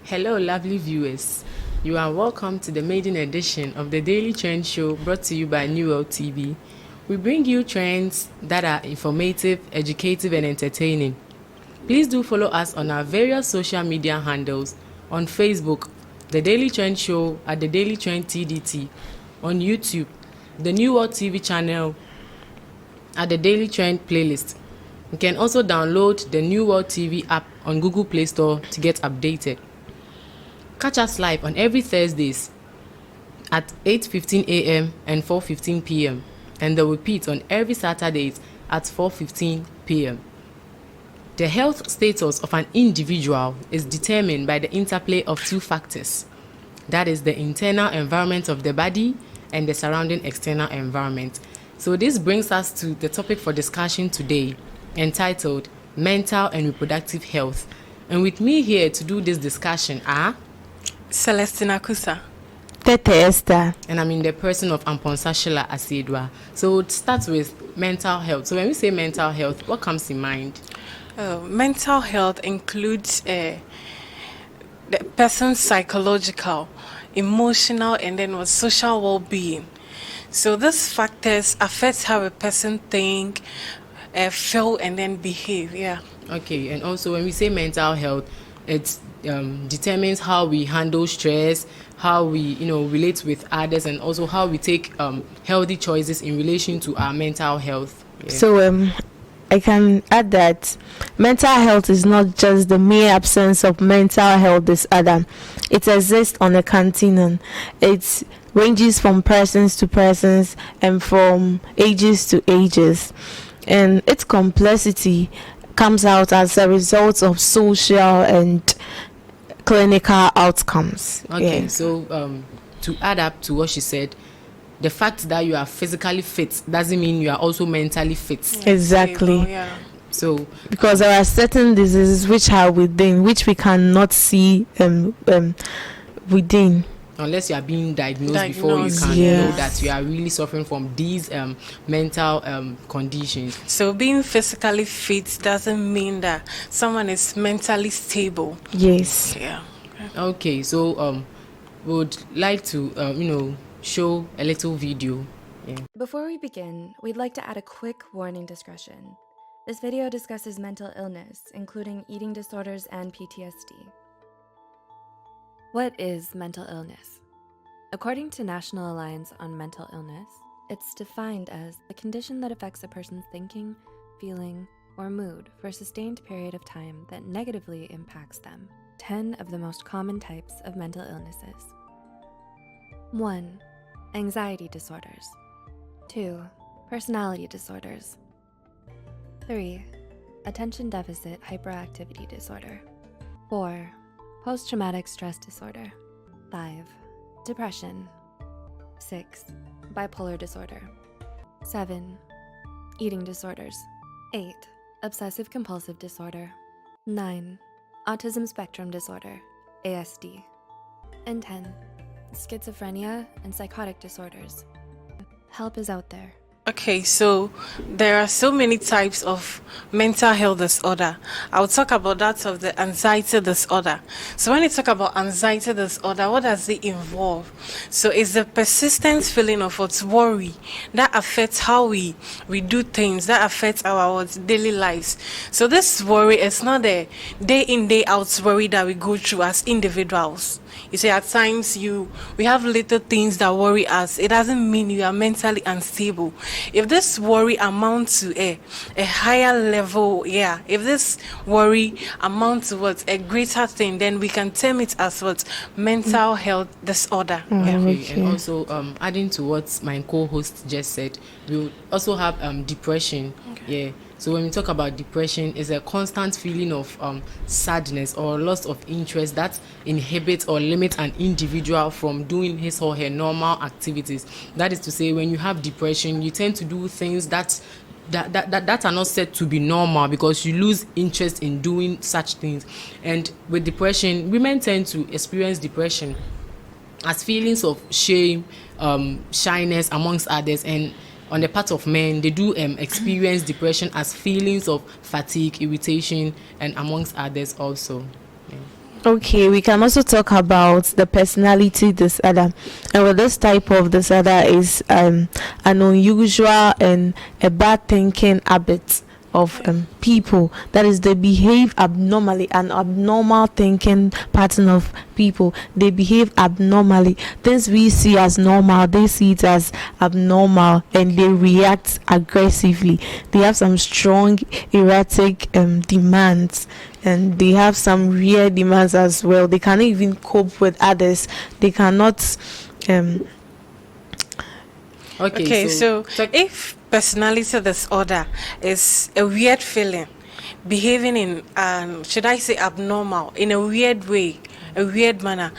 Hello, lovely viewers. You are welcome to the maiden edition of the Daily Trend Show brought to you by New World TV. We bring you trends that are informative, educative, and entertaining. Please do follow us on our various social media handles. On Facebook, The Daily Trend Show at The Daily Trend TDT. On YouTube, the New World TV channel at The Daily Trend Playlist. You can also download the New World TV app on Google Play Store to get updated. Catch us live on every Thursdays at 8:15 a.m. and 4:15 p.m. and the repeat on every Saturdays at 4:15 p.m. The health status of an individual is determined by the interplay of two factors. That is the internal environment of the body and the surrounding external environment. So this brings us to the topic for discussion today, entitled Mental and Reproductive Health. And with me here to do this discussion are Celestina Kusa, Tete Esther, and I'm in the person of Amponsashila Asidwa. So it starts with mental health. So when we say mental health, what comes in mind? mental health includes the person's psychological, emotional, and then social well-being. So these factors affect how a person think, feel, and then behave. Yeah. Okay, and also when we say mental health, it determines how we handle stress, how we relate with others, and also how we take healthy choices in relation to our mental health. Yeah. So I can add that mental health is not just the mere absence of mental health disorder. It exists on a continuum. It ranges from persons to persons and from ages to ages. And its complexity comes out as a result of social and clinical outcomes. Okay, Yeah. so to add up to what she said, the fact that you are physically fit doesn't mean you are also mentally fit. Yeah, Exactly. stable, yeah. So Because there are certain diseases which are within, which we cannot see within. unless you are being diagnosed before you can know Yes. that you are really suffering from these mental conditions. So being physically fit doesn't mean that someone is mentally stable. Yes. Yeah. Okay, so we would like to show a little video. Yeah. Before we begin, we'd like to add a quick warning discussion. This video discusses mental illness, including eating disorders and PTSD. What is mental illness? According to National Alliance on Mental Illness, it's defined as a condition that affects a person's thinking, feeling, or mood for a sustained period of time that negatively impacts them. 10 of the most common types of mental illnesses. 1. Anxiety disorders. 2. Personality disorders. 3. Attention deficit hyperactivity disorder. 4. Post-traumatic stress disorder. 5. Depression. 6. Bipolar disorder. 7. Eating disorders. 8. Obsessive compulsive disorder. 9. Autism spectrum disorder, ASD. And 10. Schizophrenia and psychotic disorders. Help is out there. Okay, so there are so many types of mental health disorder. I'll talk about that of the anxiety disorder. So when you talk about anxiety disorder, what does it involve? So it's the persistent feeling of worry that affects how we do things, that affects our daily lives. So this worry is not a day in, day out worry that we go through as individuals. You see, at times we have little things that worry us. It doesn't mean you are mentally unstable. If this worry amounts to a higher level, if this worry amounts to a greater thing, then we can term it as mental health disorder. Okay. And also adding to what my co-host just said, we will also have depression. Okay. Yeah. So when we talk about depression, it's a constant feeling of sadness or loss of interest that inhibits or limits an individual from doing his or her normal activities. That is to say, when you have depression, you tend to do things that are not said to be normal because you lose interest in doing such things. And with depression, women tend to experience depression as feelings of shame, shyness, amongst others, and on the part of men, they do experience depression as feelings of fatigue, irritation, and amongst others also. Yeah. Okay, we can also talk about the personality disorder. And with this type of disorder is an unusual and a bad thinking habit of people. That is, they behave abnormally, an abnormal thinking pattern of people. They behave abnormally. Things we see as normal, they see it as abnormal, and they react aggressively. They have some strong erratic demands, and they have some weird demands as well. They cannot even cope with others. They cannot Okay, so if personality disorder is a weird feeling, behaving in, should I say abnormal, in a weird way, a weird manner,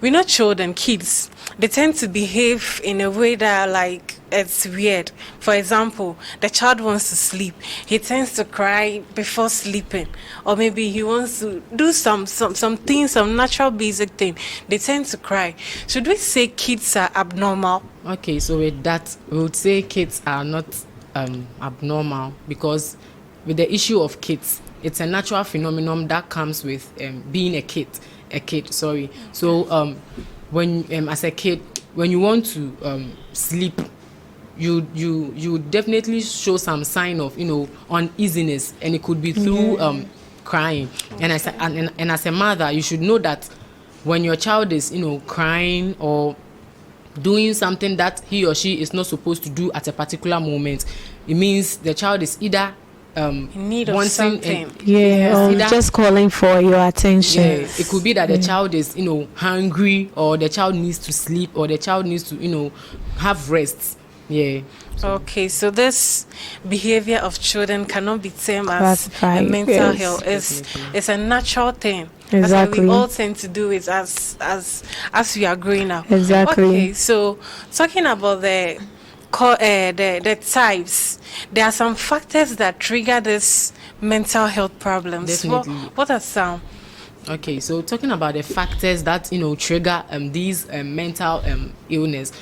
we know children, kids, they tend to behave in a way that like it's weird. For example, the child wants to sleep. He tends to cry before sleeping, or maybe he wants to do some things, some natural basic thing. They tend to cry. Should we say kids are abnormal? Okay, so with that, we would say kids are not abnormal, because with the issue of kids, it's a natural phenomenon that comes with being a kid. So when as a kid, when you want to sleep, you definitely show some sign of uneasiness, and it could be through crying. And as a mother, you should know that when your child is crying or doing something that he or she is not supposed to do at a particular moment, it means the child is either in need of something. Just calling for your attention. Yeah, it could be that the child is hungry, or the child needs to sleep, or the child needs to have rest. Yeah. Okay, so this behavior of children cannot be termed as a mental health. It's a natural thing. Exactly. We all tend to do it as we are growing up. Exactly. Okay, so talking about the types, there are some factors that trigger this mental health problems. Definitely. What are some? Okay, so talking about the factors that trigger these mental illness,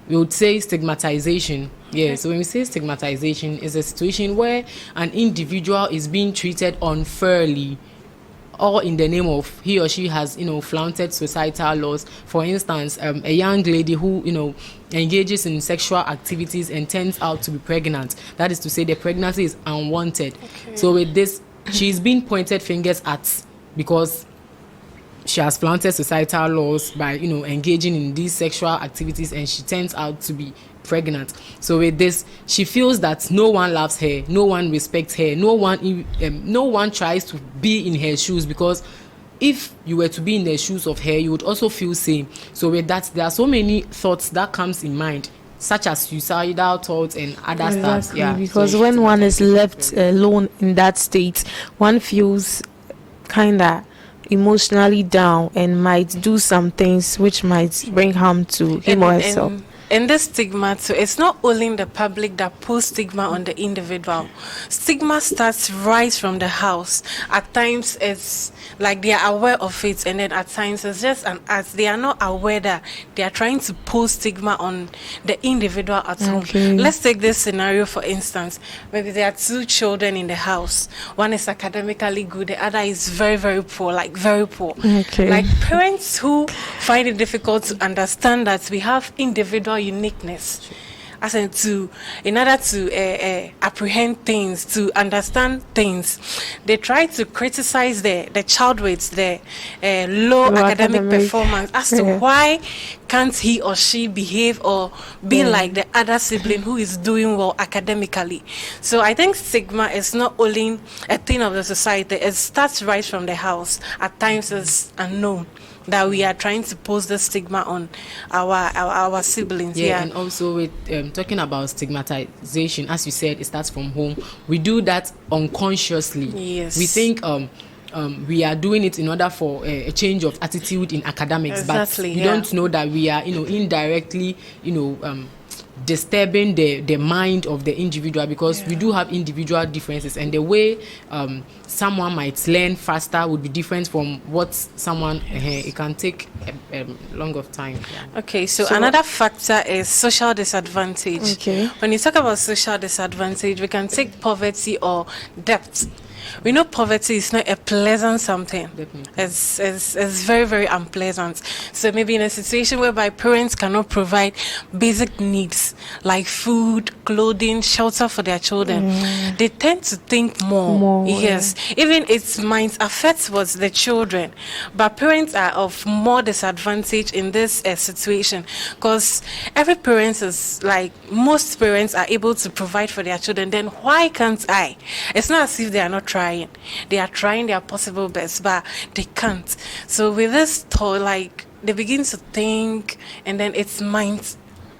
we would say stigmatization. Yeah, so when we say stigmatization, is a situation where an individual is being treated unfairly, all in the name of he or she has flaunted societal laws. For instance, a young lady who engages in sexual activities and turns out to be pregnant. That is to say, the pregnancy is unwanted. Okay. So with this, she's being pointed fingers at because she has flaunted societal laws by engaging in these sexual activities, and she turns out to be pregnant. So with this, she feels that no one loves her, no one respects her, no one tries to be in her shoes, because if you were to be in the shoes of her, you would also feel same. So with that, there are so many thoughts that comes in mind, such as suicidal thoughts and other stuff. Yeah, because when one is left alone in that state, one feels kind of emotionally down and might do some things which might bring harm to him or herself. And this stigma too, it's not only in the public that puts stigma on the individual. Stigma starts right from the house. At times it's like they are aware of it, and then at times it's just as they are not aware that they are trying to put stigma on the individual at home. Let's take this scenario for instance. Maybe there are two children in the house. One is academically good, the other is very, very poor, like very poor. Like parents who find it difficult to understand that we have individual uniqueness, as in order to apprehend things, to understand things, they try to criticize the child with the low academic performance as to why can't he or she behave or be like the other sibling who is doing well academically. So I think stigma is not only a thing of the society, it starts right from the house. At times it's unknown that we are trying to pose the stigma on our siblings. And also with talking about stigmatization, as you said, it starts from home. We do that unconsciously. Yes. We think we are doing it in order for a change of attitude in academics, but we don't know that we are indirectly disturbing the mind of the individual, because we do have individual differences, and the way someone might learn faster would be different from what someone it can take a long of time. Okay, so another factor is social disadvantage. When you talk about social disadvantage, we can take poverty or debt. we know poverty is not a pleasant something. Definitely. It's very, very unpleasant. So maybe in a situation whereby parents cannot provide basic needs like food, clothing, shelter for their children, they tend to think more. Yes. Even it might affect the children, but parents are of more disadvantage in this situation, because every parent is like, most parents are able to provide for their children. Then why can't I? It's not as if they are not trying. They are trying their possible best, but they can't. So with this thought, like, they begin to think, and then it's mind,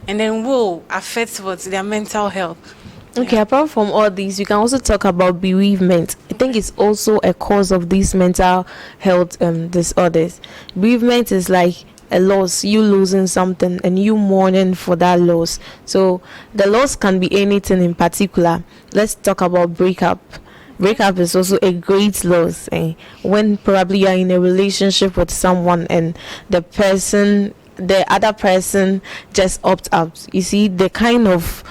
and then affects their mental health. Okay, apart from all these, we can also talk about bereavement. I think it's also a cause of these mental health disorders. Bereavement is like a loss, you losing something and you mourning for that loss. So the loss can be anything in particular. Let's talk about breakup. Breakup is also a great loss. When probably you're in a relationship with someone and the other person just opts out. You see, the kind of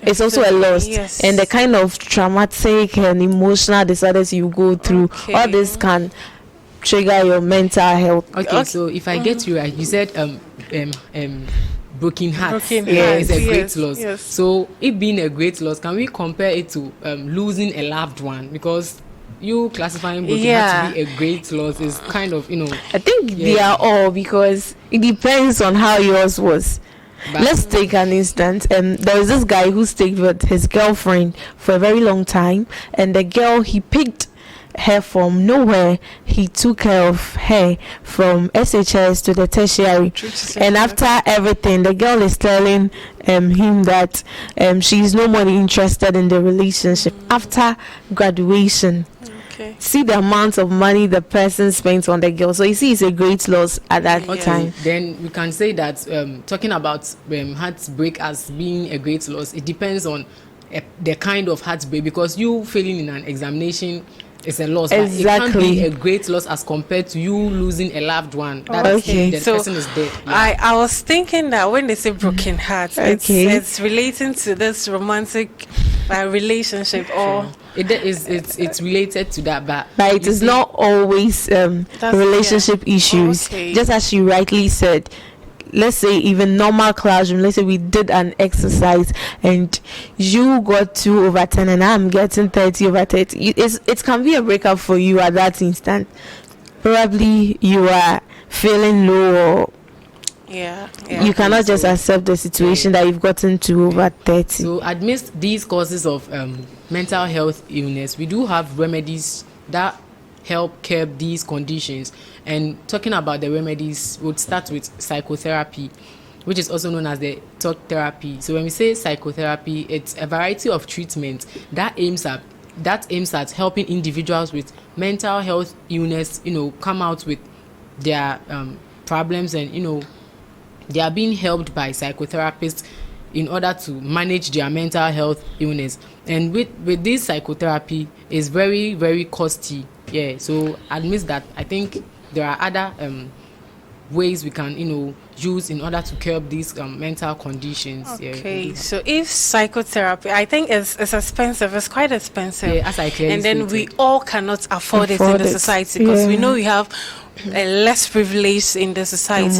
it's also a loss. Yes. And the kind of traumatic and emotional disorders you go through, all this can trigger your mental health. Okay, so if I get you right, you said broken hearts. Broken It's hearts, a great yes, loss. yes. So it being a great loss, can we compare it to losing a loved one? Because you classifying broken hearts to be a great loss is kind of, I think they are all, because it depends on how yours was. But let's take an instance. There was this guy who stayed with his girlfriend for a very long time, and the girl, he picked her from nowhere. He took care of her from SHS to the tertiary, and after everything, the girl is telling him that she's no more interested in the relationship after graduation. See the amount of money the person spends on the girl. So you see, it's a great loss at that time. Then we can say that talking about heartbreak as being a great loss, it depends on the kind of heartbreak, because you failing in an examination is a loss. Exactly. But it can't be a great loss as compared to you losing a loved one. The person is dead. Yeah. I was thinking that when they say broken heart, it's relating to this romantic relationship, or it's related to that, but it is not always relationship issues. Just as you rightly said, let's say even normal classroom, let's say we did an exercise and you got 2/10 and I'm getting 30/30. It can be a breakup for you at that instant. Probably you are feeling low, or you cannot just accept the situation that you've gotten 2/30. So amidst these causes of mental health illness, we do have remedies that help curb these conditions. And talking about the remedies, we'll start with psychotherapy, which is also known as the talk therapy. So when we say psychotherapy, it's a variety of treatments that aims at helping individuals with mental health illness, come out with their problems, and they are being helped by psychotherapists in order to manage their mental health illness. And with this psychotherapy, is very, very costly. So admit that I think there are other ways we can use in order to curb these mental conditions. So if psychotherapy, I think it's expensive, it's quite expensive, as I clearly and then stated, we all cannot afford it in the society, because we know we have less privilege in the society.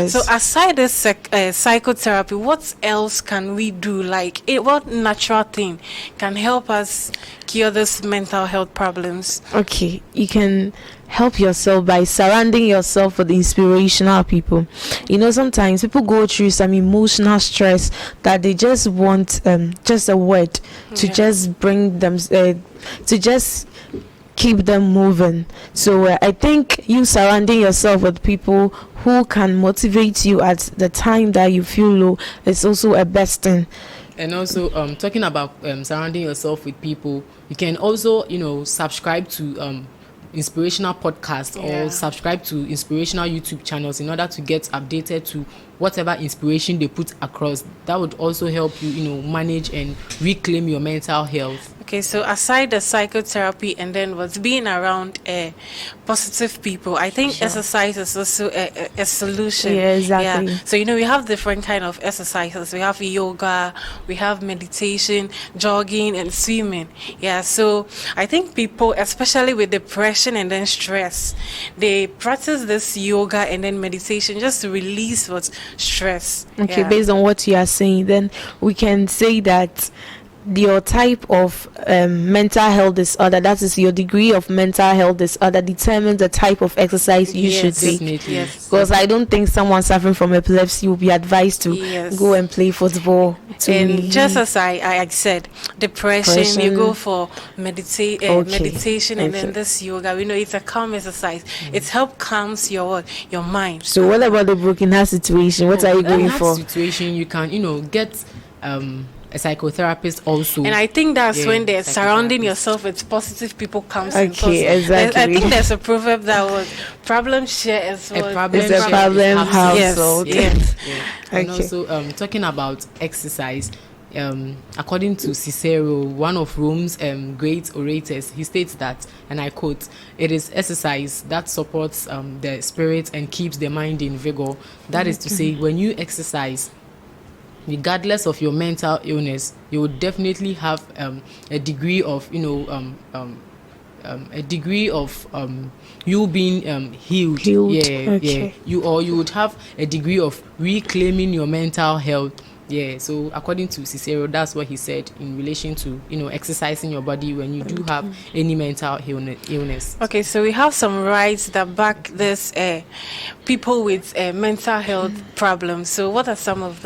So aside this psychotherapy, what else can we do? Like what natural thing can help us cure this mental health problems? You can help yourself by surrounding yourself with inspirational people. Sometimes people go through some emotional stress that they just want just a word to just bring them to just keep them moving. So I think you surrounding yourself with people who can motivate you at the time that you feel low is also a best thing. And also talking about surrounding yourself with people, you can also subscribe to inspirational podcasts or subscribe to inspirational YouTube channels in order to get updated to whatever inspiration they put across. That would also help you manage and reclaim your mental health. Okay, so aside the psychotherapy and then what's being around positive people, I think exercise is also a solution. Yeah, exactly. Yeah. So we have different kind of exercises. We have yoga, we have meditation, jogging, and swimming. Yeah. So I think people, especially with depression and then stress, they practice this yoga and then meditation just to release what stress. Okay, Yeah. based on what you are saying, then we can say that your type of mental health disorder, that is your degree of mental health disorder, determines the type of exercise you should take. Definitely. Yes. Because I don't think someone suffering from epilepsy will be advised to go and play football. And just as I said, depression, you go for meditation and then this yoga. We know it's a calm exercise. It helps calms your mind. So what about the broken heart situation? What are you going In that for? situation, you can get a psychotherapist also. And I think that's when they're surrounding psychotherapist. yourself with positive people comes Okay, in. 'Cause exactly. I think there's a proverb that was problem share as well. A problem It's a share problem is household. Yes. And Okay. also talking about exercise, according to Cicero, one of Rome's great orators, he states that, and I quote, "It is exercise that supports the spirit and keeps the mind in vigor." That is to say, when you exercise, regardless of your mental illness, you will definitely have a degree of you being healed. Healed, Yeah. okay. You would have a degree of reclaiming your mental health. Yeah, so according to Cicero, that's what he said in relation to exercising your body when you do have any mental illness. Okay, so we have some rights that back this people with mental health problems. So what are some of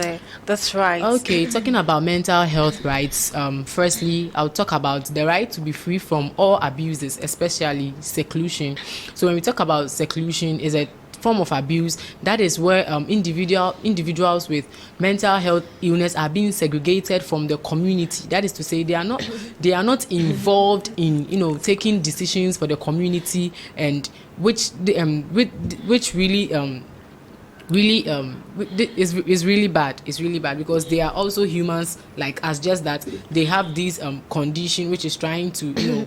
those rights? Okay, talking about mental health rights, firstly, I'll talk about the right to be free from all abuses, especially seclusion. So when we talk about seclusion, is a form of abuse that is where individuals with mental health illness are being segregated from the community. That is to say, they are not involved in taking decisions for the community, and which really is really bad. It's really bad because they are also humans like us, just that they have this condition which is trying to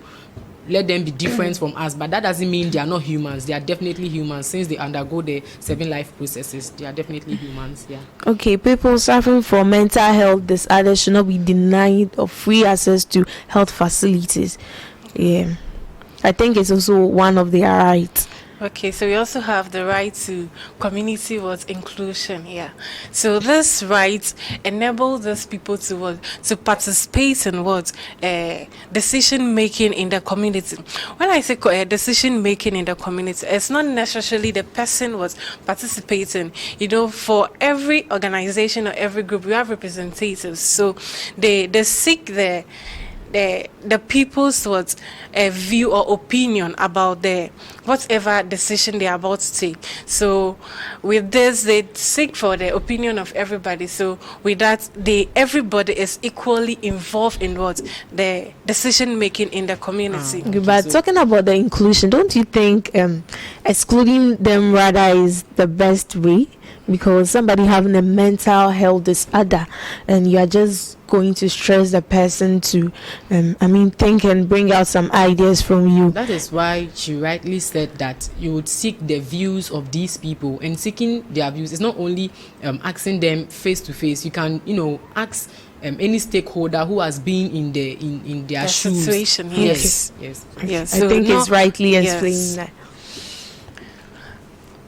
let them be different from us, but that doesn't mean they are not humans. They are definitely humans. Since they undergo the 7 life processes, they are definitely humans. Yeah. Okay, people suffering from mental health disorders should not be denied of free access to health facilities. Yeah, I think it's also one of their rights. Okay, so we also have the right to community inclusion. Yeah, so this right enable those people to participate in decision making in the community. When I say decision making in the community, it's not necessarily the person was participating. For every organization or every group, we have representatives. So they seek the people's view or opinion about whatever decision they are about to take. So with this, they seek for the opinion of everybody. So with that, everybody is equally involved in the decision making in the community. But talking about the inclusion, don't you think excluding them rather is the best way? Because somebody having a mental health disorder, and you are just going to stress the person to think and bring out some ideas from you. That is why she rightly said that you would seek the views of these people, and seeking their views is not only asking them face to face. You can ask any stakeholder who has been in their shoes. Situation. Yes. I think it's rightly explained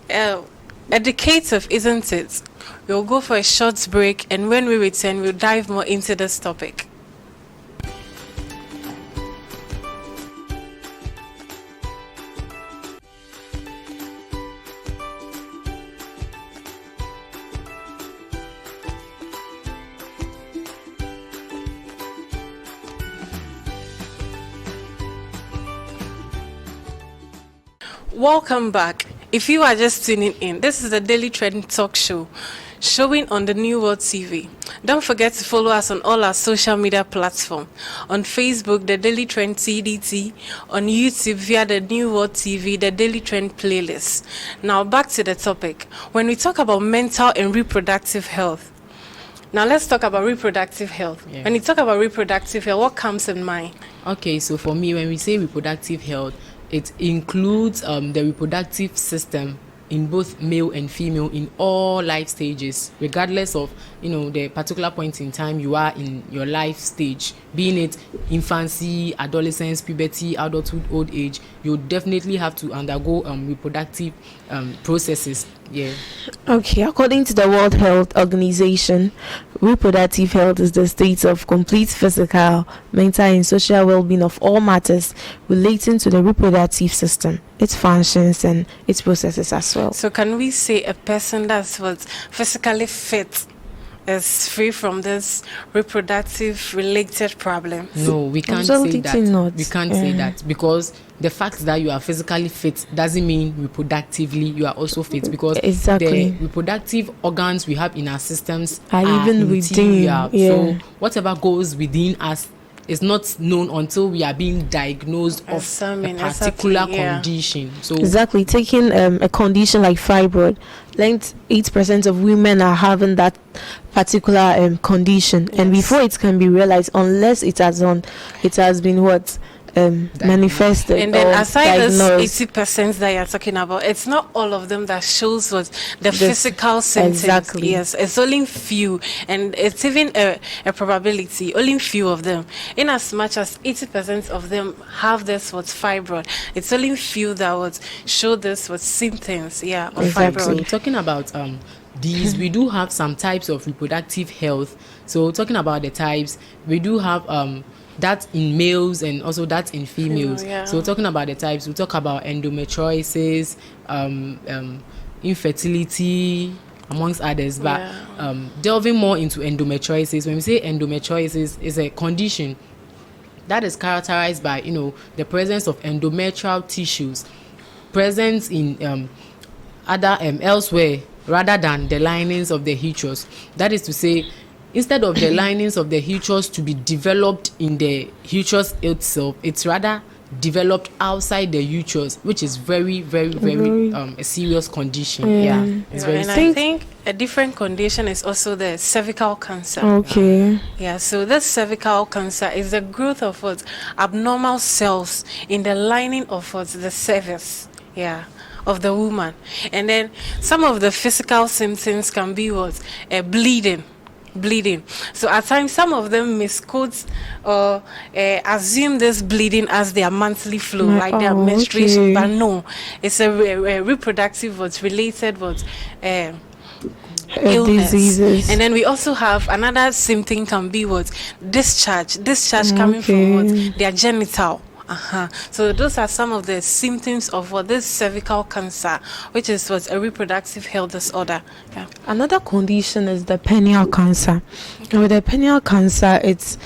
that. Educative, isn't it? We'll go for a short break, and when we return, we'll dive more into this topic. Welcome back. If you are just tuning in, this is the Daily Trend Talk Show, showing on the New World TV. Don't forget to follow us on all our social media platforms. On Facebook, the Daily Trend TDT. On YouTube, via the New World TV, the Daily Trend playlist. Now back to the topic. When we talk about mental and reproductive health, Now let's talk about reproductive health. Yeah. When you talk about reproductive health, what comes in mind? Okay, so for me, when we say reproductive health, it includes the reproductive system in both male and female in all life stages, regardless of the particular point in time you are in your life stage, being it infancy, adolescence, puberty, adulthood, old age. You definitely have to undergo reproductive processes. Yeah. Okay, according to the World Health Organization, reproductive health is the state of complete physical, mental, and social well-being of all matters relating to the reproductive system, its functions, and its processes as well. So can we say a person that's physically fit is free from this reproductive related problem? No, we can't say that. We can't say that, because the fact that you are physically fit doesn't mean reproductively you are also fit, because the reproductive organs we have in our systems are even within. So whatever goes within us is not known until we are being diagnosed of a particular condition. So taking a condition like fibroid, 8% of women are having that particular condition, and before it can be realized, unless it has been manifested. And then aside this 80% that you're talking about, it's not all of them that shows the physical symptoms. Exactly. Yes, it's only few, and it's even a probability, only few of them. In as much as 80% of them have this fibroid, it's only few that would show this symptoms, of fibroid. So talking about these, we do have some types of reproductive health. So talking about the types, we do have that in males and also that in females. So talking about the types, we talk about endometriosis, infertility, amongst others. But delving more into endometriosis, when we say endometriosis, is a condition that is characterized by the presence of endometrial tissues present in other elsewhere rather than the linings of the uterus. That is to say, instead of the linings of the uterus to be developed in the uterus itself, it's rather developed outside the uterus, which is very, very, very a serious condition. It's very serious. I think a different condition is also the cervical cancer. Okay. So this cervical cancer is the growth of abnormal cells in the lining of the cervix. Of the woman. And then some of the physical symptoms can be bleeding. So at times some of them misquote or assume this bleeding as their monthly flow, like their menstruation, but no, it's a reproductive related illness. Diseases. And then we also have another symptom can be discharge coming from their genital. So those are some of the symptoms of this cervical cancer, which is a reproductive health disorder. Another condition is the perineal cancer. And with the perineal cancer, it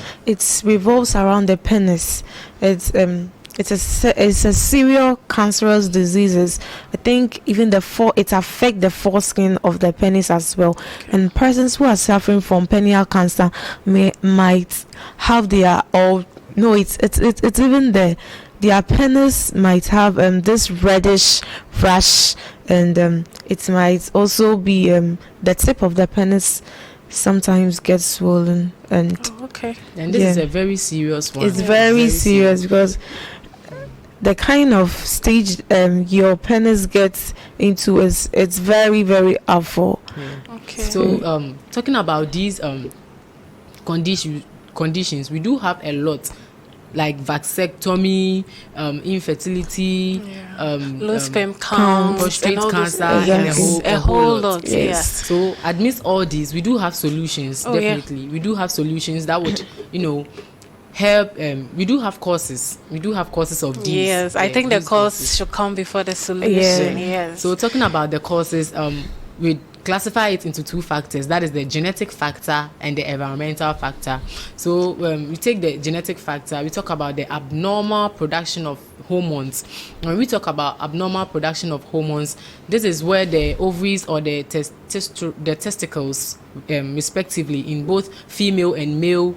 revolves around the penis. It's a serial cancerous diseases. I think even it affects the foreskin of the penis as well. And persons who are suffering from perineal cancer might have it's even their penis might have this reddish rash, and it might also be the tip of the penis sometimes gets swollen, and this is a very serious one. It's very serious because the kind of stage your penis gets into it's very, very awful. So talking about these conditions, we do have a lot, like vasectomy, infertility, low sperm count, prostate cancer, and a whole lot. So amidst all these, we do have solutions. Definitely, we do have solutions that would help. We do have causes. We do have causes of these. I think the cause should come before the solution. So talking about the causes, we classify it into two factors. That is the genetic factor and the environmental factor. So we take the genetic factor, we talk about the abnormal production of hormones. When we talk about abnormal production of hormones, this is where the ovaries or the testicles, respectively, in both female and male,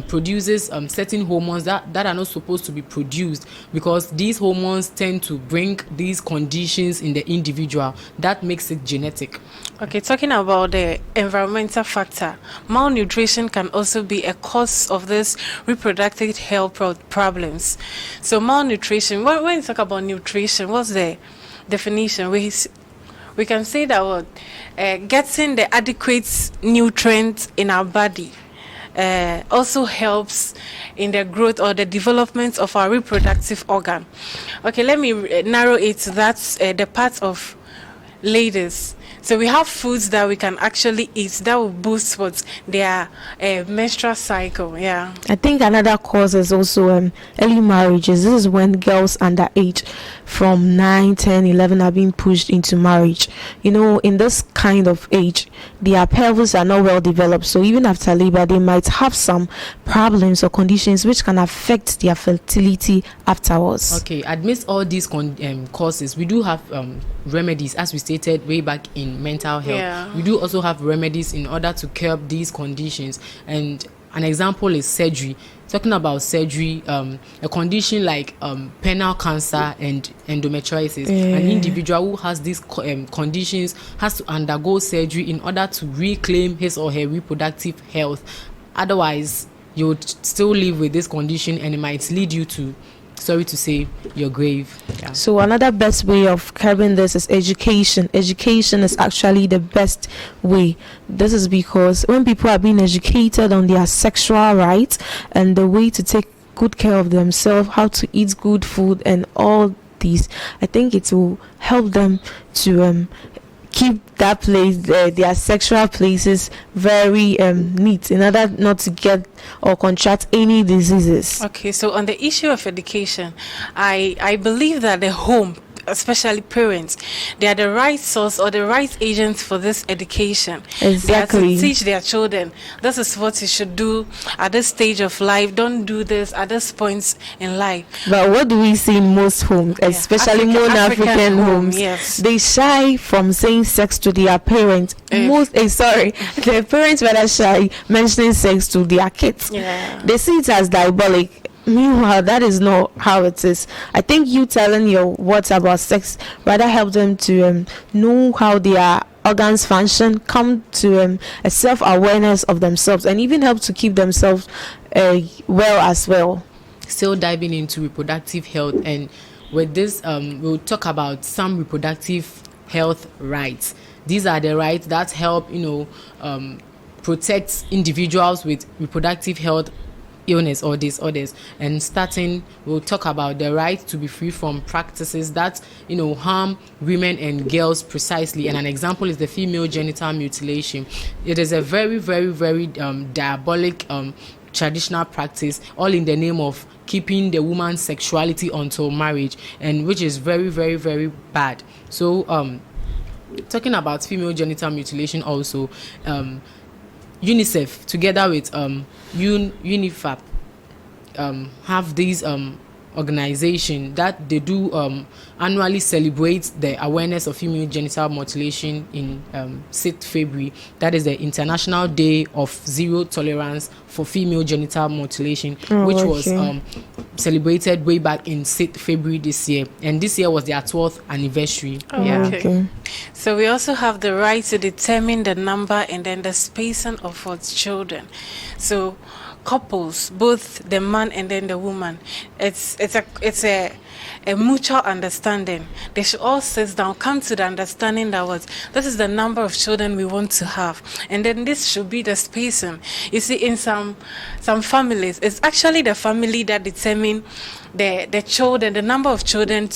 produces certain hormones that are not supposed to be produced, because these hormones tend to bring these conditions in the individual that makes it genetic. Okay, talking about the environmental factor, malnutrition can also be a cause of this reproductive health problems. So malnutrition, when you talk about nutrition, what's the definition? We can say that getting the adequate nutrients in our body also helps in the growth or the development of our reproductive organ. Okay, let me narrow it to that, the part of ladies. So we have foods that we can actually eat that will boost what their menstrual cycle. Yeah, I think another cause is also early marriages. This is when girls under age from 9, 10, 11 are being pushed into marriage. You know, in this kind of age, their pelvis are not well developed, so even after labor they might have some problems or conditions which can affect their fertility afterwards. Okay, amidst all these causes, we do have remedies, as we stated way back in mental health. Yeah. We do also have remedies in order to curb these conditions, and an example is surgery. Talking about surgery, a condition like penile cancer and endometriosis, an individual who has these conditions has to undergo surgery in order to reclaim his or her reproductive health. Otherwise, you would still live with this condition, and it might lead you to, sorry to say, your grave. Yeah. So another best way of curbing this is education. Education is actually the best way. This is because when people are being educated on their sexual rights and the way to take good care of themselves, how to eat good food and all these, I think it will help them to keep that place, their sexual places, very neat, in order not to get or contract any diseases. Okay, so on the issue of education, I believe that the home, especially parents, they are the right source or the right agents for this education. Exactly. They are to teach their children, this is what you should do at this stage of life, don't do this at this point in life. But what do we see in most homes, especially more African homes? Yes. They shy from saying sex to their parents. The parents rather shy mentioning sex to their kids. Yeah. They see it as diabolic. Meanwhile, that is not how it is. I think you telling your words about sex rather help them to know how their organs function, come to a self-awareness of themselves, and even help to keep themselves well as well. Still diving into reproductive health, and with this we'll talk about some reproductive health rights. These are the rights that help protect individuals with reproductive health illness or disorders. And starting, we'll talk about the right to be free from practices that harm women and girls precisely, and an example is the female genital mutilation. It is a very, very, very diabolic traditional practice, all in the name of keeping the woman's sexuality until marriage, and which is very, very, very bad. So talking about female genital mutilation also, UNICEF together with UNIFAP have these organization that they do annually celebrate the awareness of female genital mutilation in 6th February. That is the International Day of Zero Tolerance for Female Genital Mutilation, which was celebrated way back in 6th February this year, and this year was their 12th anniversary. Okay. So we also have the right to determine the number and then the spacing of our children. So couples, both the man and then the woman, it's a mutual understanding. They should all sit down, come to the understanding that this is the number of children we want to have, and then this should be the spacing. You see, in some families, it's actually the family that determine the children, the number of children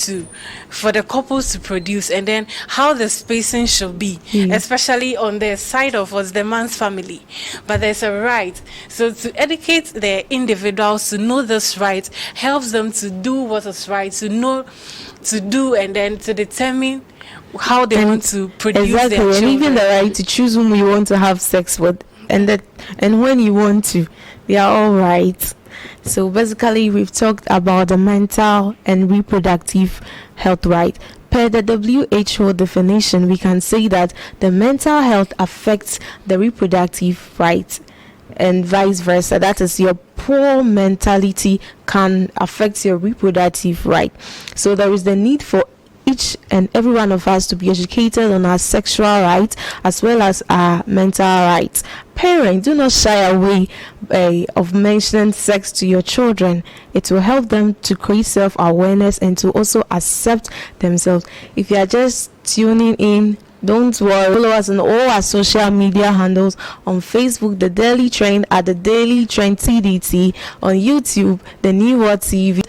for the couples to produce, and then how the spacing should be, especially on the side of the man's family. But there's a right. So to educate the individuals to know this right helps them to do what is right, to know to do, and then to determine how they want to produce their children. And even the right to choose whom you want to have sex with, and when you want to. They are all right. So basically, we've talked about the mental and reproductive health right. Per the WHO definition, we can say that the mental health affects the reproductive right and vice versa. That is, your poor mentality can affect your reproductive right. So there is the need for each and every one of us to be educated on our sexual rights as well as our mental rights. Parents, do not shy away of mentioning sex to your children. It will help them to create self-awareness and to also accept themselves. If you are just tuning in, don't worry. Follow us on all our social media handles. On Facebook, The Daily Trend at The Daily Trend TDT. On YouTube, The New World TV.